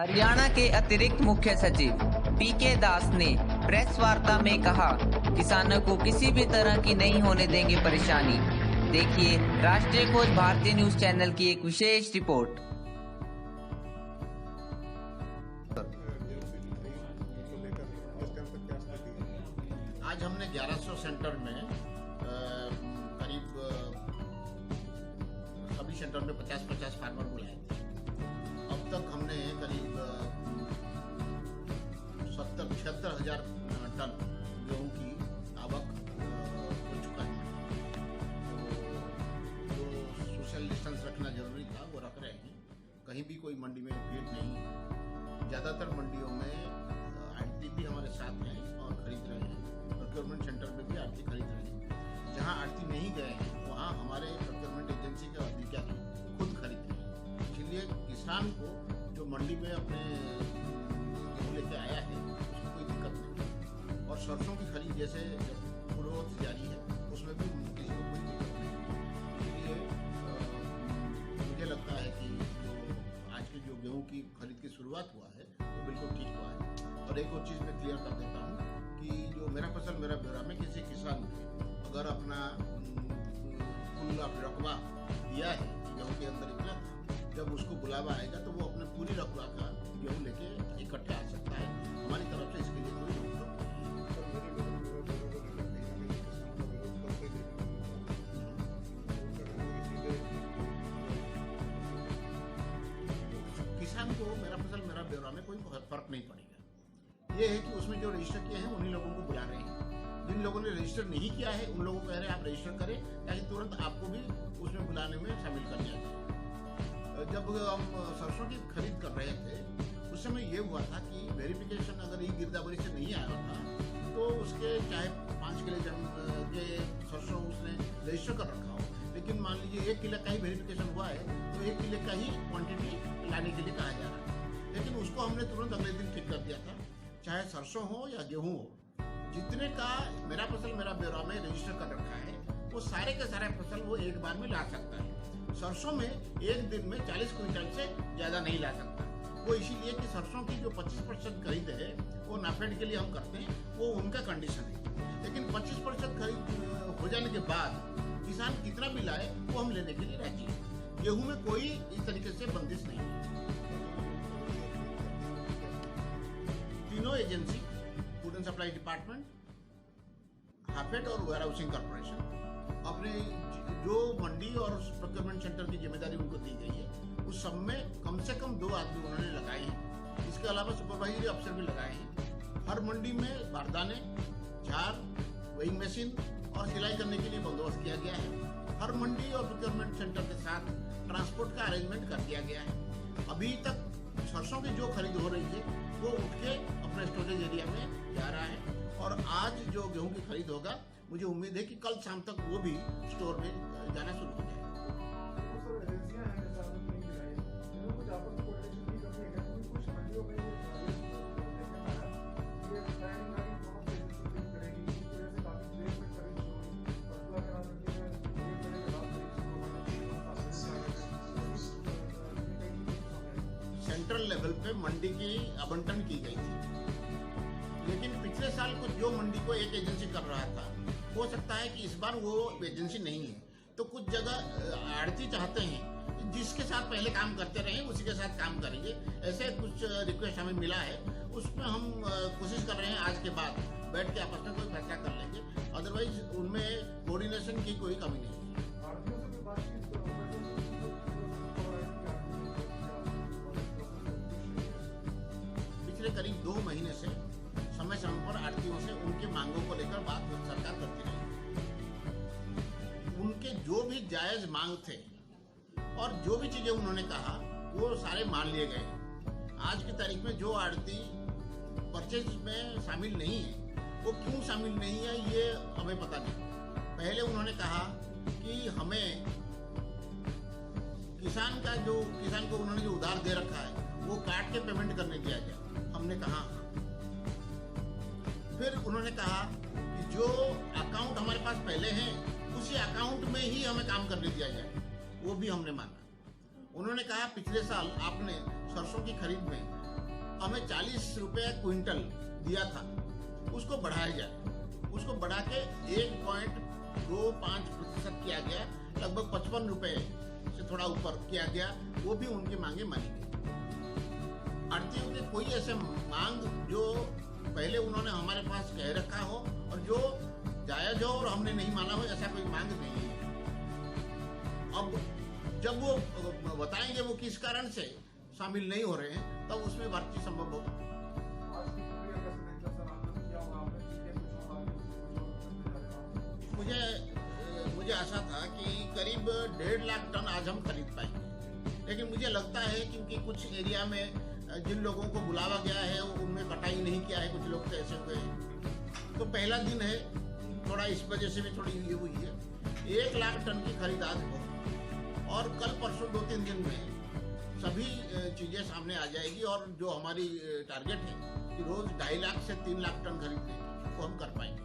हरियाणा के अतिरिक्त मुख्य सचिव पीके दास ने प्रेस वार्ता में कहा, किसानों को किसी भी तरह की नहीं होने देंगे परेशानी। देखिए राष्ट्रीय खोज भारतीय न्यूज चैनल की एक विशेष रिपोर्ट। आज हमने 1100 सेंटर में करीब सभी सेंटर में 50-50 फार्मर बुलाए थे। अब तक हमने करीब 70-76 हजार टन गेहूं की आवक हो चुका है। तो जो सोशल डिस्टेंस रखना जरूरी था वो रख रहे हैं। कहीं भी कोई मंडी में भीड़ नहीं है। ज़्यादातर मंडियों में आड़ती भी हमारे साथ हैं और खरीद रहे हैं। प्रोक्योरमेंट सेंटर में भी आड़ती खरीद रहे हैं। जहाँ आड़ती नहीं गए हैं वहाँ हमारे प्रोक्योरमेंट एजेंसी के अधिकारी खुद खरीद रहे हैं। इसलिए किसान को जो मंडी में अपने गेहूँ लेके आया है उसमें कोई दिक्कत नहीं। और सरसों की खरीद जैसे पूर्ववत जारी है उसमें भी किसी को कोई दिक्कत नहीं। इसलिए मुझे लगता है कि जो आज की जो गेहूँ की खरीद की शुरुआत हुआ है वो बिल्कुल ठीक हुआ है। और एक और चीज़ मैं क्लियर कर देता हूँ कि जो मेरा फसल मेरा ब्यौरा में किसी किसान ने अगर अपना कुल रकबा दिया है गेहूँ के अंदर इतना था, जब उसको बुलावा आएगा तो वो अपने पूरी रकबा का गेहूँ लेके इकट्ठे आ सकता है। हमारी तरफ से इसके लिए कोई रोक किसान को मेरा फसल मेरा ब्यौरा में कोई फर्क नहीं पड़ेगा। ये है कि उसमें जो रजिस्टर किए हैं उन्हीं लोगों को बुला रहे हैं। जिन लोगों ने रजिस्टर नहीं किया है उन लोगों को कह रहे हैं आप रजिस्टर करें ताकि तुरंत आपको भी उसमें बुलाने में शामिल कर लिया जाए। जब हम सरसों की खरीद कर रहे थे उस समय ये हुआ था कि वेरिफिकेशन अगर ये गिरदावरी से नहीं आया था तो उसके चाहे 5 किलो के सरसों उसने रजिस्टर कर रखा हो, लेकिन मान लीजिए 1 किलो का ही वेरिफिकेशन हुआ है तो 1 किलो का ही क्वांटिटी लाने के लिए कहा जा रहा है। लेकिन उसको हमने तुरंत अगले दिन ठीक कर दिया था। चाहे सरसों हो या गेहूँ हो, जितने का मेरा फसल मेरा ब्यौरा में रजिस्टर कर रखा है वो सारे के सारे फसल वो एक बार में ला सकता है। सरसों में एक दिन में 40 क्विंटल से ज़्यादा नहीं ला सकता। वो इसीलिए कि सरसों की जो 25% खरीद है वो नाफेड के लिए हम करते हैं, वो उनका कंडीशन है। लेकिन 25% खरीद हो जाने के बाद किसान कितना भी लाए वो हम लेने के लिए राजी हैं। गेहूँ में कोई इस तरीके से बंदिश नहीं है। तीनों agency, food and supply department, HAFED और वेयर हाउसिंग कॉर्पोरेशन, अपने जो मंडी और प्रोक्योरमेंट सेंटर की जिम्मेदारी उनको दी गई है उस सब में कम से कम 2 आदमी उन्होंने लगाए हैं। इसके अलावा सुपरवाइजरी अफसर भी लगाए हैं। हर मंडी में बारदाने, झार, वेइंग मशीन और सिलाई करने के लिए बंदोबस्त किया गया है। हर मंडी और प्रोक्योरमेंट सेंटर के साथ ट्रांसपोर्ट का अरेंजमेंट कर दिया गया है। अभी तक सरसों की जो खरीद हो रही है वो उठ के अपने स्टोरेज एरिया में जा रहा है। और आज जो गेहूं की खरीद होगा मुझे उम्मीद है कि कल शाम तक वो भी स्टोर में जाना शुरू हो जाएगा। सेंट्रल लेवल पे मंडी की आवंटन की गई थी, लेकिन पिछले साल कुछ जो मंडी को एक एजेंसी कर रहा था, हो सकता है कि इस बार वो एजेंसी नहीं है। तो कुछ जगह आड़ती चाहते हैं जिसके साथ पहले काम करते रहे उसी के साथ काम करेंगे। ऐसे कुछ रिक्वेस्ट हमें मिला है, उसमें हम कोशिश कर रहे हैं आज के बाद बैठ के आपस में कोई फैसला कर लेंगे। अदरवाइज उनमें कोऑर्डिनेशन की कोई कमी नहीं है। पिछले करीब 2 महीने से समय समय पर आड़तियों से उनके मांगों को लेकर बात सरकार करती रही। उनके जो भी जायज मांग थे और जो भी चीजें उन्होंने कहा वो सारे मान लिए गए। आज की तारीख में जो आड़ती परचेज में शामिल नहीं है वो क्यों शामिल नहीं है ये हमें पता नहीं। पहले उन्होंने कहा कि हमें किसान को उन्होंने जो उधार दे रखा है वो काट के पेमेंट करने दिया जाए। हमने कहा। फिर उन्होंने कहा कि जो अकाउंट हमारे पास पहले हैं उसी अकाउंट में ही हमें काम करने दिया जाए, वो भी हमने माना। उन्होंने कहा पिछले साल आपने सरसों की खरीद में हमें 40 रुपए क्विंटल दिया था, उसको बढ़ाया जाए, उसको बढ़ा के 1.25% किया गया, लगभग 55 रुपए से थोड़ा ऊपर किया गया, वो भी उनकी मांगे मानी गई। आड़तियों की कोई ऐसे मांग जो पहले उन्होंने हमारे पास कह रखा हो और जो जायज हो और हमने नहीं माना हो, ऐसा कोई मांग नहीं है। अब जब वो बताएंगे वो किस कारण से शामिल नहीं हो रहे हैं, तब उसमें बातचीत संभव होगा। मुझे आशा था कि करीब 1.5 लाख टन आज हम खरीद पाएंगे, लेकिन मुझे लगता है क्योंकि कुछ एरिया में जिन लोगों को बुलावा गया है उनमें कटाई नहीं किया है, कुछ लोग तो ऐसे हुए हैं, तो पहला दिन है, थोड़ा इस वजह से भी थोड़ी ये हुई है। 1 लाख टन की खरीद आज हो और कल परसों 2-3 दिन में सभी चीज़ें सामने आ जाएगी और जो हमारी टारगेट है कि रोज 2.5 लाख से 3 लाख टन खरीदने वो हम कर पाएंगे।